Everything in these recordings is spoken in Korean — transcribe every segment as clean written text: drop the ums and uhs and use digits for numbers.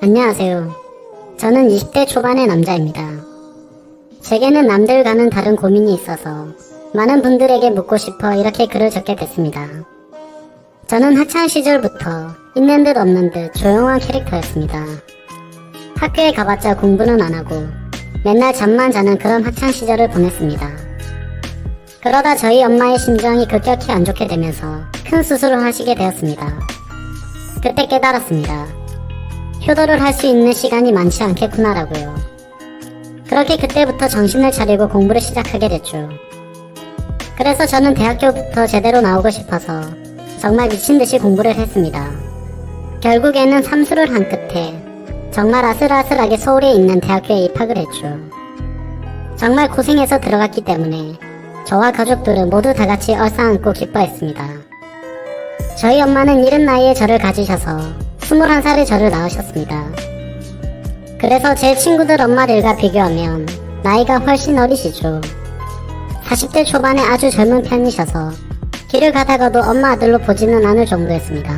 안녕하세요. 저는 20대 초반의 남자입니다. 제게는 남들과는 다른 고민이 있어서 많은 분들에게 묻고 싶어 이렇게 글을 적게 됐습니다. 저는 학창시절부터 있는 듯 없는 듯 조용한 캐릭터였습니다. 학교에 가봤자 공부는 안하고 맨날 잠만 자는 그런 학창시절을 보냈습니다. 그러다 저희 엄마의 심정이 급격히 안 좋게 되면서 큰 수술을 하시게 되었습니다. 그때 깨달았습니다. 효도를 할 수 있는 시간이 많지 않겠구나라고요. 그렇게 그때부터 정신을 차리고 공부를 시작하게 됐죠. 그래서 저는 대학교부터 제대로 나오고 싶어서 정말 미친듯이 공부를 했습니다. 결국에는 삼수를 한 끝에 정말 아슬아슬하게 서울에 있는 대학교에 입학을 했죠. 정말 고생해서 들어갔기 때문에 저와 가족들은 모두 다같이 얼싸안고 기뻐했습니다. 저희 엄마는 이른 나이에 저를 가지셔서 21살에 저를 낳으셨습니다. 그래서 제 친구들 엄마들과 비교하면 나이가 훨씬 어리시죠. 40대 초반에 아주 젊은 편이셔서 길을 가다가도 엄마 아들로 보지는 않을 정도였습니다.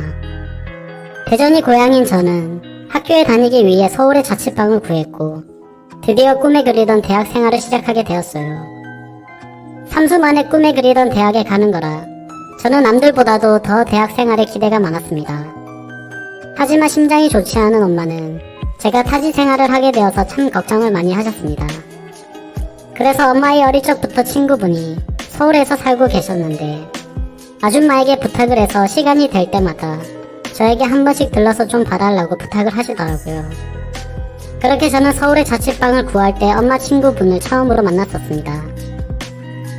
대전이 고향인 저는 학교에 다니기 위해 서울에 자취방을 구했고 드디어 꿈에 그리던 대학 생활을 시작하게 되었어요. 3수 만에 꿈에 그리던 대학에 가는 거라 저는 남들보다도 더 대학 생활에 기대가 많았습니다. 하지만 심장이 좋지 않은 엄마는 제가 타지 생활을 하게 되어서 참 걱정을 많이 하셨습니다. 그래서 엄마의 어릴 적부터 친구분이 서울에서 살고 계셨는데 아줌마에게 부탁을 해서 시간이 될 때마다 저에게 한 번씩 들러서 좀 봐달라고 부탁을 하시더라고요. 그렇게 저는 서울에 자취방을 구할 때 엄마 친구분을 처음으로 만났었습니다.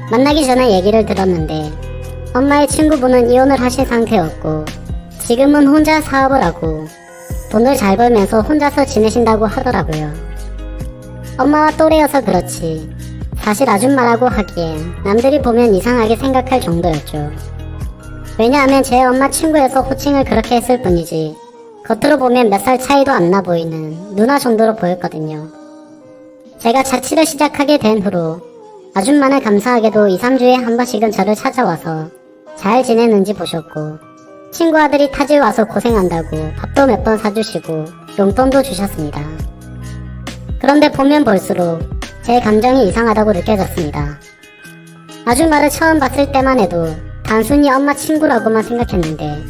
만나기 전에 얘기를 들었는데 엄마의 친구분은 이혼을 하신 상태였고 지금은 혼자 사업을 하고 돈을 잘 벌면서 혼자서 지내신다고 하더라고요. 엄마와 또래여서 그렇지 사실 아줌마라고 하기엔 남들이 보면 이상하게 생각할 정도였죠. 왜냐하면 제 엄마 친구여서 호칭을 그렇게 했을 뿐이지 겉으로 보면 몇 살 차이도 안 나 보이는 누나 정도로 보였거든요. 제가 자취를 시작하게 된 후로 아줌마는 감사하게도 2, 3주에 한 번씩은 저를 찾아와서 잘 지내는지 보셨고 친구 아들이 타지에 와서 고생한다고 밥도 몇 번 사주시고 용돈도 주셨습니다. 그런데 보면 볼수록 제 감정이 이상하다고 느껴졌습니다. 아줌마를 처음 봤을 때만 해도 단순히 엄마 친구라고만 생각했는데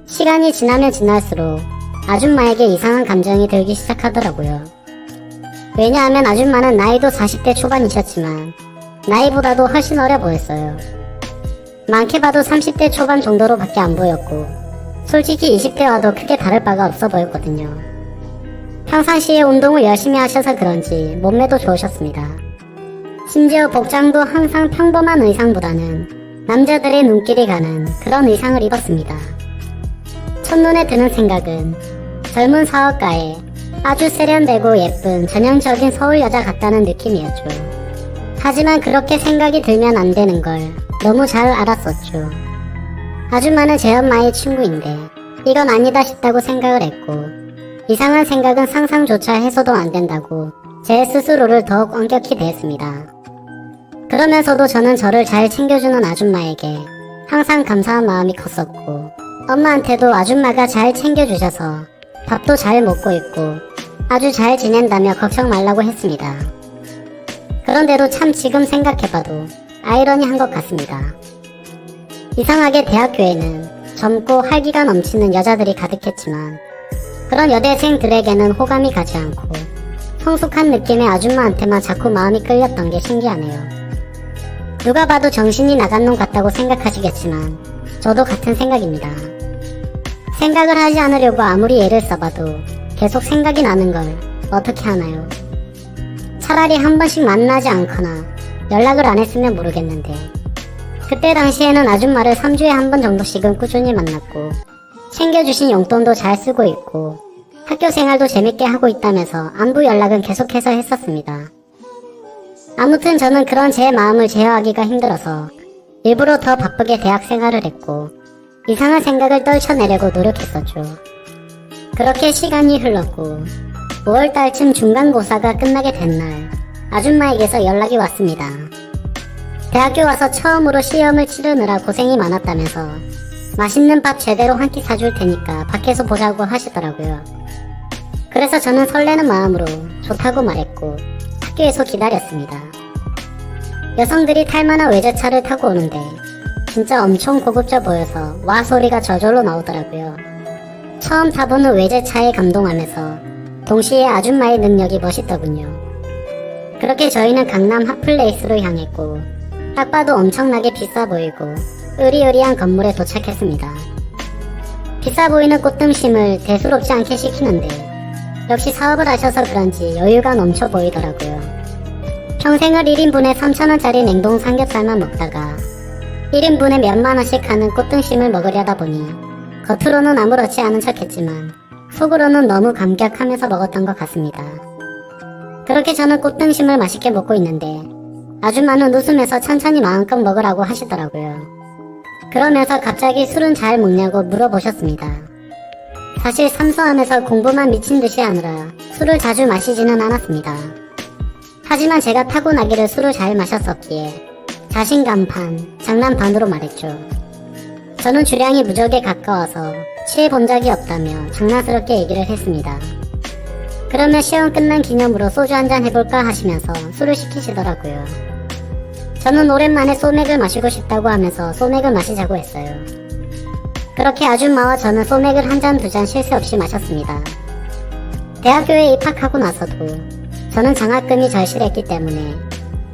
시간이 지나면 지날수록 아줌마에게 이상한 감정이 들기 시작하더라고요. 왜냐하면 아줌마는 나이도 40대 초반이셨지만 나이보다도 훨씬 어려 보였어요. 많게 봐도 30대 초반 정도로 밖에 안 보였고 솔직히 20대와도 크게 다를 바가 없어 보였거든요. 평상시에 운동을 열심히 하셔서 그런지 몸매도 좋으셨습니다. 심지어 복장도 항상 평범한 의상보다는 남자들의 눈길이 가는 그런 의상을 입었습니다. 첫눈에 드는 생각은 젊은 사업가에 아주 세련되고 예쁜 전형적인 서울 여자 같다는 느낌이었죠. 하지만 그렇게 생각이 들면 안 되는 걸 너무 잘 알았었죠. 아줌마는 제 엄마의 친구인데 이건 아니다 싶다고 생각을 했고 이상한 생각은 상상조차 해서도 안 된다고 제 스스로를 더욱 엄격히 대했습니다. 그러면서도 저는 저를 잘 챙겨주는 아줌마에게 항상 감사한 마음이 컸었고 엄마한테도 아줌마가 잘 챙겨주셔서 밥도 잘 먹고 있고 아주 잘 지낸다며 걱정 말라고 했습니다. 그런데도 참 지금 생각해봐도 아이러니한 것 같습니다. 이상하게 대학교에는 젊고 활기가 넘치는 여자들이 가득했지만 그런 여대생들에게는 호감이 가지 않고 성숙한 느낌의 아줌마한테만 자꾸 마음이 끌렸던 게 신기하네요. 누가 봐도 정신이 나간 놈 같다고 생각하시겠지만 저도 같은 생각입니다. 생각을 하지 않으려고 아무리 애를 써봐도 계속 생각이 나는 걸 어떻게 하나요? 차라리 한 번씩 만나지 않거나 연락을 안 했으면 모르겠는데 그때 당시에는 아줌마를 3주에 한 번 정도씩은 꾸준히 만났고 챙겨주신 용돈도 잘 쓰고 있고 학교 생활도 재밌게 하고 있다면서 안부 연락은 계속해서 했었습니다. 아무튼 저는 그런 제 마음을 제어하기가 힘들어서 일부러 더 바쁘게 대학 생활을 했고 이상한 생각을 떨쳐내려고 노력했었죠. 그렇게 시간이 흘렀고 5월달쯤 중간고사가 끝나게 된 날 아줌마에게서 연락이 왔습니다. 대학교 와서 처음으로 시험을 치르느라 고생이 많았다면서 맛있는 밥 제대로 한 끼 사줄 테니까 밖에서 보자고 하시더라고요. 그래서 저는 설레는 마음으로 좋다고 말했고 학교에서 기다렸습니다. 여성들이 탈만한 외제차를 타고 오는데 진짜 엄청 고급져 보여서 와 소리가 저절로 나오더라고요. 처음 타보는 외제차에 감동하면서 동시에 아줌마의 능력이 멋있더군요. 그렇게 저희는 강남 핫플레이스로 향했고 딱 봐도 엄청나게 비싸 보이고 으리으리한 건물에 도착했습니다. 비싸 보이는 꽃등심을 대수롭지 않게 시키는데 역시 사업을 하셔서 그런지 여유가 넘쳐 보이더라고요. 평생을 1인분에 3,000원짜리 냉동 삼겹살만 먹다가 1인분에 몇만원씩 하는 꽃등심을 먹으려다 보니 겉으로는 아무렇지 않은 척했지만 속으로는 너무 감격하면서 먹었던 것 같습니다. 그렇게 저는 꽃등심을 맛있게 먹고 있는데 아줌마는 웃으면서 천천히 마음껏 먹으라고 하시더라고요. 그러면서 갑자기 술은 잘 먹냐고 물어보셨습니다. 사실 삼수하면서 공부만 미친듯이 하느라 술을 자주 마시지는 않았습니다. 하지만 제가 타고나기를 술을 잘 마셨었기에 자신감 반, 장난 반으로 말했죠. 저는 주량이 무적에 가까워서 취해본 적이 없다며 장난스럽게 얘기를 했습니다. 그러면 시험 끝난 기념으로 소주 한잔 해볼까 하시면서 술을 시키시더라고요. 저는 오랜만에 소맥을 마시고 싶다고 하면서 소맥을 마시자고 했어요. 그렇게 아줌마와 저는 소맥을 한 잔 두 잔 쉴 새 없이 마셨습니다. 대학교에 입학하고 나서도 저는 장학금이 절실했기 때문에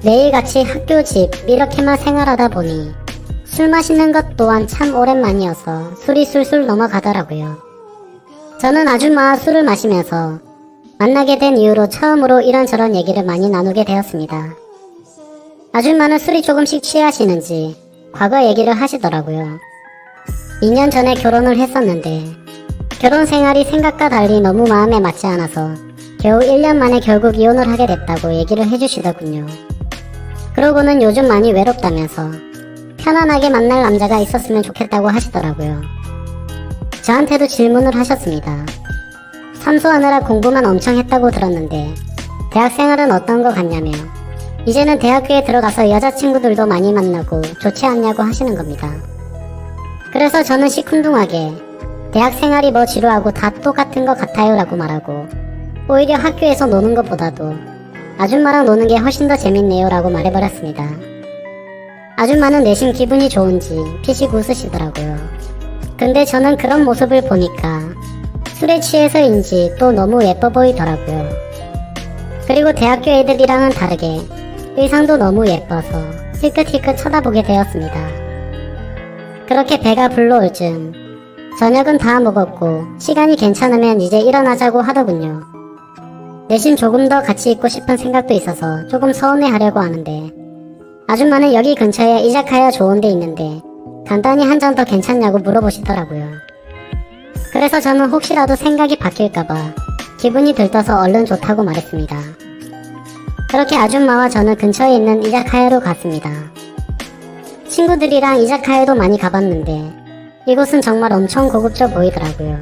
매일같이 학교 집 이렇게만 생활하다 보니 술 마시는 것 또한 참 오랜만이어서 술이 술술 넘어가더라고요. 저는 아줌마와 술을 마시면서 만나게 된 이후로 처음으로 이런저런 얘기를 많이 나누게 되었습니다. 아줌마는 술이 조금씩 취하시는지 과거 얘기를 하시더라고요. 2년 전에 결혼을 했었는데 결혼 생활이 생각과 달리 너무 마음에 맞지 않아서 겨우 1년 만에 결국 이혼을 하게 됐다고 얘기를 해주시더군요. 그러고는 요즘 많이 외롭다면서 편안하게 만날 남자가 있었으면 좋겠다고 하시더라고요. 저한테도 질문을 하셨습니다. 삼수하느라 공부만 엄청 했다고 들었는데 대학생활은 어떤 거 같냐며 이제는 대학교에 들어가서 여자친구들도 많이 만나고 좋지 않냐고 하시는 겁니다. 그래서 저는 시큰둥하게 대학생활이 뭐 지루하고 다 똑같은 것 같아요 라고 말하고 오히려 학교에서 노는 것보다도 아줌마랑 노는 게 훨씬 더 재밌네요 라고 말해버렸습니다. 아줌마는 내심 기분이 좋은지 피식 웃으시더라고요. 근데 저는 그런 모습을 보니까 술에 취해서인지 또 너무 예뻐 보이더라고요. 그리고 대학교 애들이랑은 다르게 의상도 너무 예뻐서 힐끗힐끗 쳐다보게 되었습니다. 그렇게 배가 불러올 즈음 저녁은 다 먹었고 시간이 괜찮으면 이제 일어나자고 하더군요. 내심 조금 더 같이 있고 싶은 생각도 있어서 조금 서운해하려고 하는데 아줌마는 여기 근처에 이자카야 좋은 데 있는데 간단히 한 잔 더 괜찮냐고 물어보시더라고요. 그래서 저는 혹시라도 생각이 바뀔까봐 기분이 들떠서 얼른 좋다고 말했습니다. 그렇게 아줌마와 저는 근처에 있는 이자카야로 갔습니다. 친구들이랑 이자카야도 많이 가봤는데 이곳은 정말 엄청 고급져 보이더라고요.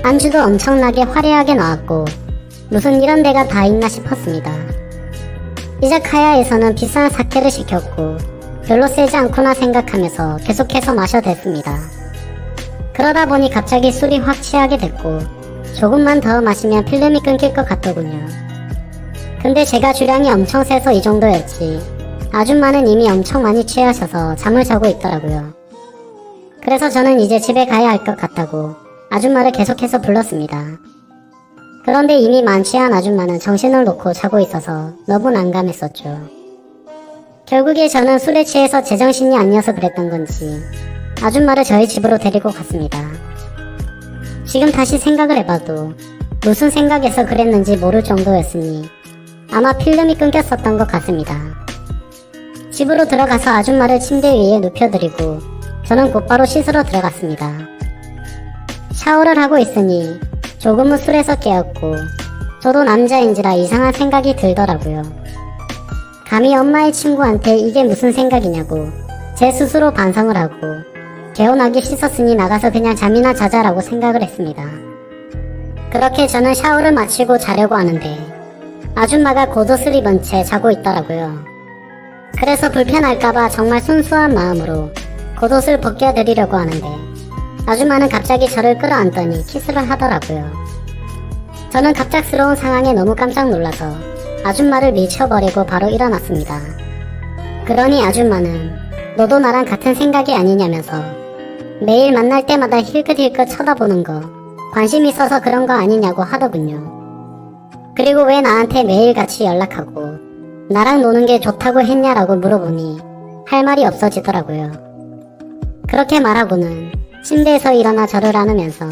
안주도 엄청나게 화려하게 나왔고 무슨 이런 데가 다 있나 싶었습니다. 이자카야에서는 비싼 사케를 시켰고 별로 세지 않구나 생각하면서 계속해서 마셔댔습니다. 그러다 보니 갑자기 술이 확 취하게 됐고 조금만 더 마시면 필름이 끊길 것 같더군요. 근데 제가 주량이 엄청 세서 이 정도였지 아줌마는 이미 엄청 많이 취하셔서 잠을 자고 있더라고요. 그래서 저는 이제 집에 가야 할 것 같다고 아줌마를 계속해서 불렀습니다. 그런데 이미 만취한 아줌마는 정신을 놓고 자고 있어서 너무 난감했었죠. 결국에 저는 술에 취해서 제정신이 아니어서 그랬던 건지 아줌마를 저희 집으로 데리고 갔습니다. 지금 다시 생각을 해봐도 무슨 생각에서 그랬는지 모를 정도였으니 아마 필름이 끊겼었던 것 같습니다. 집으로 들어가서 아줌마를 침대 위에 눕혀드리고 저는 곧바로 씻으러 들어갔습니다. 샤워를 하고 있으니 조금은 술에서 깨었고 저도 남자인지라 이상한 생각이 들더라고요. 감히 엄마의 친구한테 이게 무슨 생각이냐고 제 스스로 반성을 하고 개운하게 씻었으니 나가서 그냥 잠이나 자자라고 생각을 했습니다. 그렇게 저는 샤워를 마치고 자려고 하는데 아줌마가 겉옷을 입은 채 자고 있더라고요. 그래서 불편할까봐 정말 순수한 마음으로 겉옷을 벗겨드리려고 하는데 아줌마는 갑자기 저를 끌어안더니 키스를 하더라고요. 저는 갑작스러운 상황에 너무 깜짝 놀라서 아줌마를 밀쳐버리고 바로 일어났습니다. 그러니 아줌마는 너도 나랑 같은 생각이 아니냐면서 매일 만날 때마다 힐끗힐끗 쳐다보는 거 관심 있어서 그런 거 아니냐고 하더군요. 그리고 왜 나한테 매일같이 연락하고 나랑 노는 게 좋다고 했냐라고 물어보니 할 말이 없어지더라고요. 그렇게 말하고는 침대에서 일어나 저를 안으면서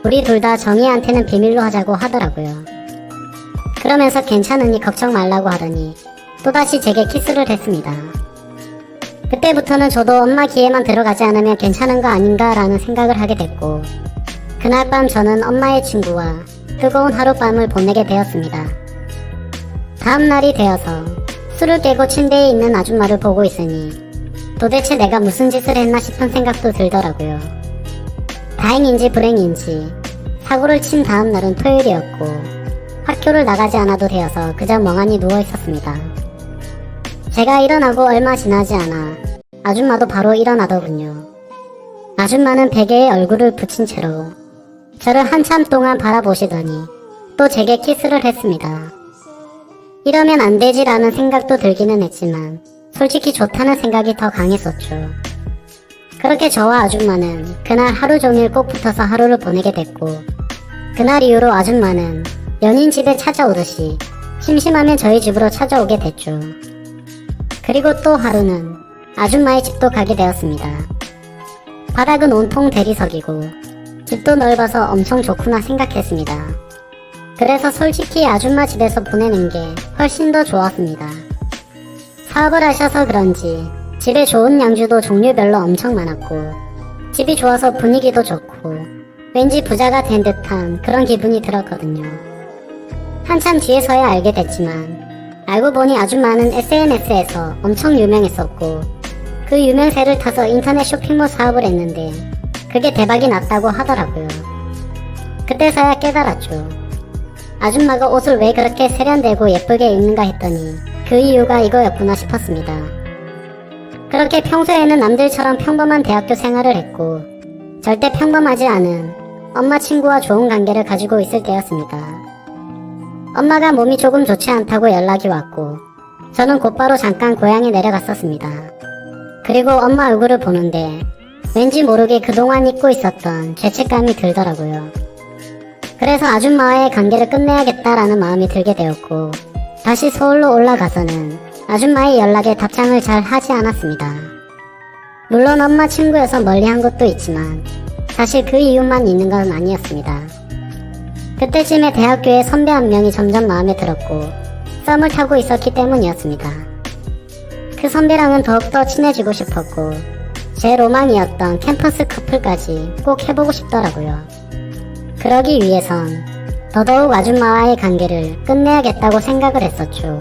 우리 둘 다 정희한테는 비밀로 하자고 하더라고요. 그러면서 괜찮으니 걱정 말라고 하더니 또다시 제게 키스를 했습니다. 그때부터는 저도 엄마 기회만 들어가지 않으면 괜찮은 거 아닌가 라는 생각을 하게 됐고 그날 밤 저는 엄마의 친구와 뜨거운 하룻밤을 보내게 되었습니다. 다음 날이 되어서 술을 깨고 침대에 있는 아줌마를 보고 있으니 도대체 내가 무슨 짓을 했나 싶은 생각도 들더라고요. 다행인지 불행인지 사고를 친 다음 날은 토요일이었고 학교를 나가지 않아도 되어서 그저 멍하니 누워 있었습니다. 제가 일어나고 얼마 지나지 않아 아줌마도 바로 일어나더군요. 아줌마는 베개에 얼굴을 붙인 채로 저를 한참 동안 바라보시더니 또 제게 키스를 했습니다. 이러면 안 되지라는 생각도 들기는 했지만 솔직히 좋다는 생각이 더 강했었죠. 그렇게 저와 아줌마는 그날 하루 종일 꼭 붙어서 하루를 보내게 됐고 그날 이후로 아줌마는 연인 집에 찾아오듯이 심심하면 저희 집으로 찾아오게 됐죠. 그리고 또 하루는 아줌마의 집도 가게 되었습니다. 바닥은 온통 대리석이고 집도 넓어서 엄청 좋구나 생각했습니다. 그래서 솔직히 아줌마 집에서 보내는 게 훨씬 더 좋았습니다. 사업을 하셔서 그런지 집에 좋은 양주도 종류별로 엄청 많았고 집이 좋아서 분위기도 좋고 왠지 부자가 된 듯한 그런 기분이 들었거든요. 한참 뒤에서야 알게 됐지만 알고 보니 아줌마는 SNS에서 엄청 유명했었고 그 유명세를 타서 인터넷 쇼핑몰 사업을 했는데 그게 대박이 났다고 하더라고요. 그때서야 깨달았죠. 아줌마가 옷을 왜 그렇게 세련되고 예쁘게 입는가 했더니 그 이유가 이거였구나 싶었습니다. 그렇게 평소에는 남들처럼 평범한 대학교 생활을 했고 절대 평범하지 않은 엄마 친구와 좋은 관계를 가지고 있을 때였습니다. 엄마가 몸이 조금 좋지 않다고 연락이 왔고 저는 곧바로 잠깐 고향에 내려갔었습니다. 그리고 엄마 얼굴을 보는데 왠지 모르게 그동안 잊고 있었던 죄책감이 들더라고요. 그래서 아줌마와의 관계를 끝내야겠다라는 마음이 들게 되었고 다시 서울로 올라가서는 아줌마의 연락에 답장을 잘 하지 않았습니다. 물론 엄마 친구여서 멀리한 것도 있지만 사실 그 이유만 있는 건 아니었습니다. 그때쯤에 대학교에 선배 한 명이 점점 마음에 들었고 썸을 타고 있었기 때문이었습니다. 그 선배랑은 더욱더 친해지고 싶었고 제 로망이었던 캠퍼스 커플까지 꼭 해보고 싶더라고요. 그러기 위해선 더더욱 아줌마와의 관계를 끝내야겠다고 생각을 했었죠.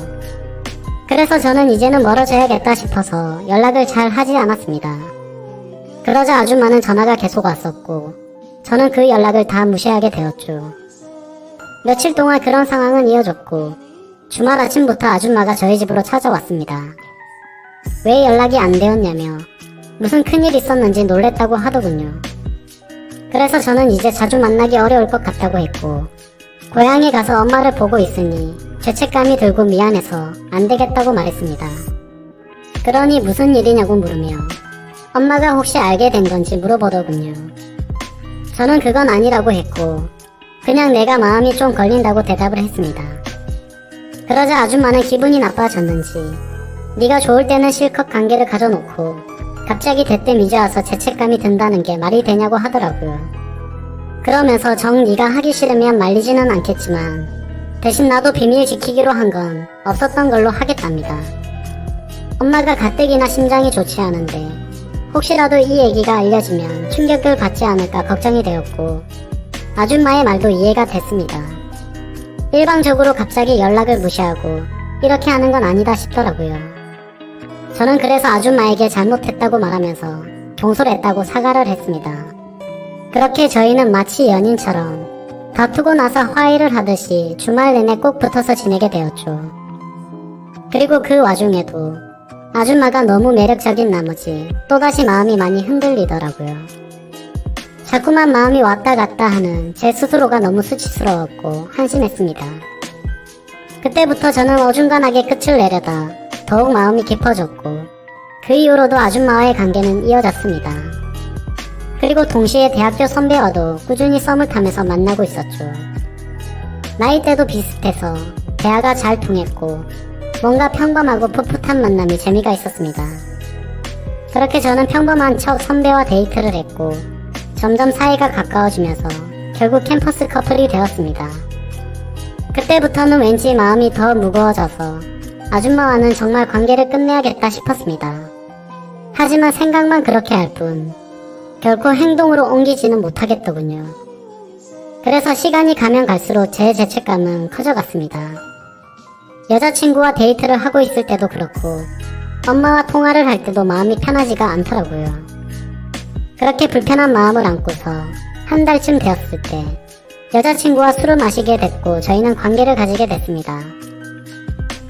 그래서 저는 이제는 멀어져야겠다 싶어서 연락을 잘 하지 않았습니다. 그러자 아줌마는 전화가 계속 왔었고 저는 그 연락을 다 무시하게 되었죠. 며칠 동안 그런 상황은 이어졌고 주말 아침부터 아줌마가 저희 집으로 찾아왔습니다. 왜 연락이 안 되었냐며 무슨 큰일 있었는지 놀랬다고 하더군요. 그래서 저는 이제 자주 만나기 어려울 것 같다고 했고 고향에 가서 엄마를 보고 있으니 죄책감이 들고 미안해서 안 되겠다고 말했습니다. 그러니 무슨 일이냐고 물으며 엄마가 혹시 알게 된 건지 물어보더군요. 저는 그건 아니라고 했고 그냥 내가 마음이 좀 걸린다고 대답을 했습니다. 그러자 아줌마는 기분이 나빠졌는지 네가 좋을 때는 실컷 관계를 가져놓고 갑자기 대뜸 이제 와서 죄책감이 든다는 게 말이 되냐고 하더라고요. 그러면서 정 네가 하기 싫으면 말리지는 않겠지만 대신 나도 비밀 지키기로 한 건 없었던 걸로 하겠답니다. 엄마가 가뜩이나 심장이 좋지 않은데 혹시라도 이 얘기가 알려지면 충격을 받지 않을까 걱정이 되었고 아줌마의 말도 이해가 됐습니다. 일방적으로 갑자기 연락을 무시하고 이렇게 하는 건 아니다 싶더라고요. 저는 그래서 아줌마에게 잘못했다고 말하면서 경솔했다고 사과를 했습니다. 그렇게 저희는 마치 연인처럼 다투고 나서 화해를 하듯이 주말 내내 꼭 붙어서 지내게 되었죠. 그리고 그 와중에도 아줌마가 너무 매력적인 나머지 또다시 마음이 많이 흔들리더라고요. 자꾸만 마음이 왔다 갔다 하는 제 스스로가 너무 수치스러웠고 한심했습니다. 그때부터 저는 어중간하게 끝을 내려다 더욱 마음이 깊어졌고 그 이후로도 아줌마와의 관계는 이어졌습니다. 그리고 동시에 대학교 선배와도 꾸준히 썸을 타면서 만나고 있었죠. 나이대도 비슷해서 대화가 잘 통했고 뭔가 평범하고 풋풋한 만남이 재미가 있었습니다. 그렇게 저는 평범한 첫 선배와 데이트를 했고 점점 사이가 가까워지면서 결국 캠퍼스 커플이 되었습니다. 그때부터는 왠지 마음이 더 무거워져서 아줌마와는 정말 관계를 끝내야겠다 싶었습니다. 하지만 생각만 그렇게 할 뿐 결코 행동으로 옮기지는 못하겠더군요. 그래서 시간이 가면 갈수록 제 죄책감은 커져갔습니다. 여자친구와 데이트를 하고 있을 때도 그렇고 엄마와 통화를 할 때도 마음이 편하지가 않더라고요. 그렇게 불편한 마음을 안고서 한 달쯤 되었을 때 여자친구와 술을 마시게 됐고 저희는 관계를 가지게 됐습니다.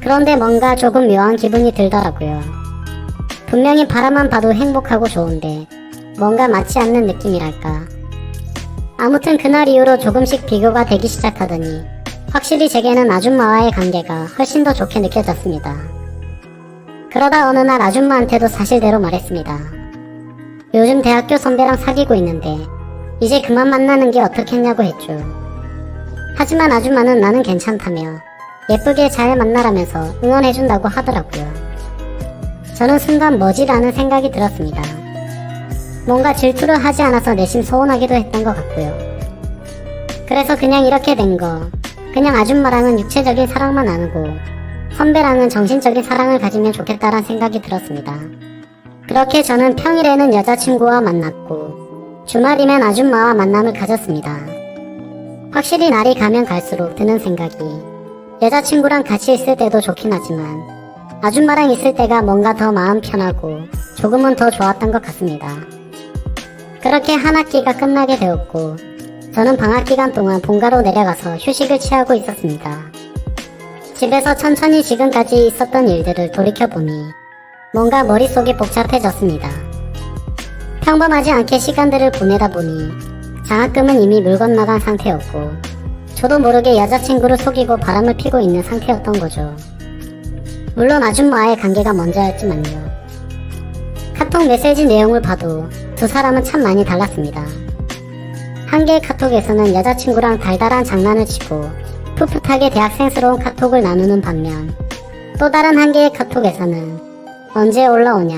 그런데 뭔가 조금 묘한 기분이 들더라고요. 분명히 바라만 봐도 행복하고 좋은데 뭔가 맞지 않는 느낌이랄까. 아무튼 그날 이후로 조금씩 비교가 되기 시작하더니 확실히 제게는 아줌마와의 관계가 훨씬 더 좋게 느껴졌습니다. 그러다 어느 날 아줌마한테도 사실대로 말했습니다. 요즘 대학교 선배랑 사귀고 있는데 이제 그만 만나는 게 어떻겠냐고 했죠. 하지만 아줌마는 나는 괜찮다며 예쁘게 잘 만나라면서 응원해준다고 하더라고요. 저는 순간 뭐지라는 생각이 들었습니다. 뭔가 질투를 하지 않아서 내심 서운하기도 했던 것 같고요. 그래서 그냥 이렇게 된 거, 그냥 아줌마랑은 육체적인 사랑만 나누고 선배랑은 정신적인 사랑을 가지면 좋겠다란 생각이 들었습니다. 그렇게 저는 평일에는 여자친구와 만났고 주말이면 아줌마와 만남을 가졌습니다. 확실히 날이 가면 갈수록 드는 생각이 여자친구랑 같이 있을 때도 좋긴 하지만 아줌마랑 있을 때가 뭔가 더 마음 편하고 조금은 더 좋았던 것 같습니다. 그렇게 한 학기가 끝나게 되었고 저는 방학 기간 동안 본가로 내려가서 휴식을 취하고 있었습니다. 집에서 천천히 지금까지 있었던 일들을 돌이켜보니 뭔가 머릿속이 복잡해졌습니다. 평범하지 않게 시간들을 보내다 보니 장학금은 이미 물 건너간 상태였고 저도 모르게 여자친구를 속이고 바람을 피고 있는 상태였던 거죠. 물론 아줌마와의 관계가 먼저였지만요. 카톡 메시지 내용을 봐도 두 사람은 참 많이 달랐습니다. 한 개의 카톡에서는 여자친구랑 달달한 장난을 치고 풋풋하게 대학생스러운 카톡을 나누는 반면 또 다른 한 개의 카톡에서는 언제 올라오냐,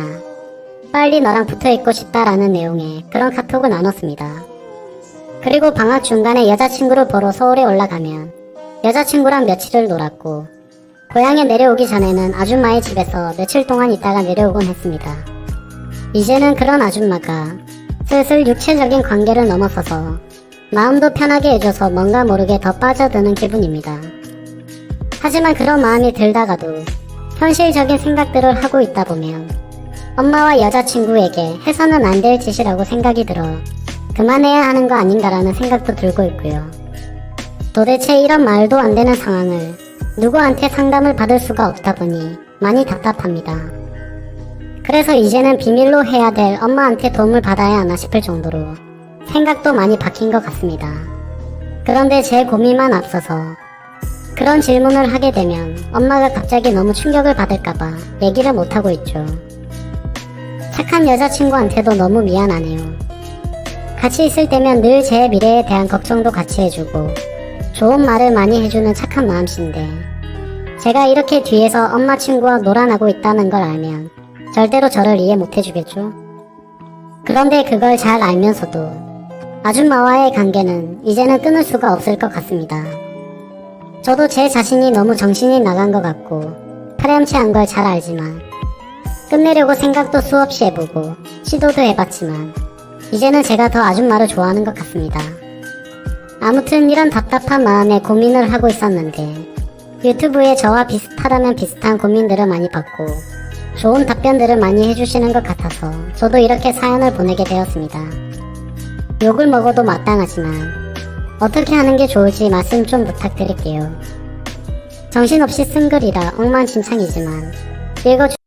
빨리 너랑 붙어있고 싶다라는 내용의 그런 카톡을 나눴습니다. 그리고 방학 중간에 여자친구를 보러 서울에 올라가면 여자친구랑 며칠을 놀았고 고향에 내려오기 전에는 아줌마의 집에서 며칠 동안 있다가 내려오곤 했습니다. 이제는 그런 아줌마가 슬슬 육체적인 관계를 넘어서서 마음도 편하게 해줘서 뭔가 모르게 더 빠져드는 기분입니다. 하지만 그런 마음이 들다가도 현실적인 생각들을 하고 있다 보면 엄마와 여자친구에게 해서는 안 될 짓이라고 생각이 들어 그만해야 하는 거 아닌가라는 생각도 들고 있고요. 도대체 이런 말도 안 되는 상황을 누구한테 상담을 받을 수가 없다 보니 많이 답답합니다. 그래서 이제는 비밀로 해야 될 엄마한테 도움을 받아야 하나 싶을 정도로 생각도 많이 바뀐 것 같습니다. 그런데 제 고민만 앞서서 그런 질문을 하게 되면 엄마가 갑자기 너무 충격을 받을까봐 얘기를 못하고 있죠. 착한 여자친구한테도 너무 미안하네요. 같이 있을 때면 늘 제 미래에 대한 걱정도 같이 해주고 좋은 말을 많이 해주는 착한 마음씨인데 제가 이렇게 뒤에서 엄마 친구와 놀아나고 있다는 걸 알면 절대로 저를 이해 못해주겠죠. 그런데 그걸 잘 알면서도 아줌마와의 관계는 이제는 끊을 수가 없을 것 같습니다. 저도 제 자신이 너무 정신이 나간 것 같고 파렴치한 걸 잘 알지만 끝내려고 생각도 수없이 해보고 시도도 해봤지만 이제는 제가 더 아줌마를 좋아하는 것 같습니다. 아무튼 이런 답답한 마음에 고민을 하고 있었는데 유튜브에 저와 비슷하다면 비슷한 고민들을 많이 받고 좋은 답변들을 많이 해주시는 것 같아서 저도 이렇게 사연을 보내게 되었습니다. 욕을 먹어도 마땅하지만 어떻게 하는 게 좋을지 말씀 좀 부탁드릴게요. 정신없이 쓴 글이라 엉망진창이지만 읽어주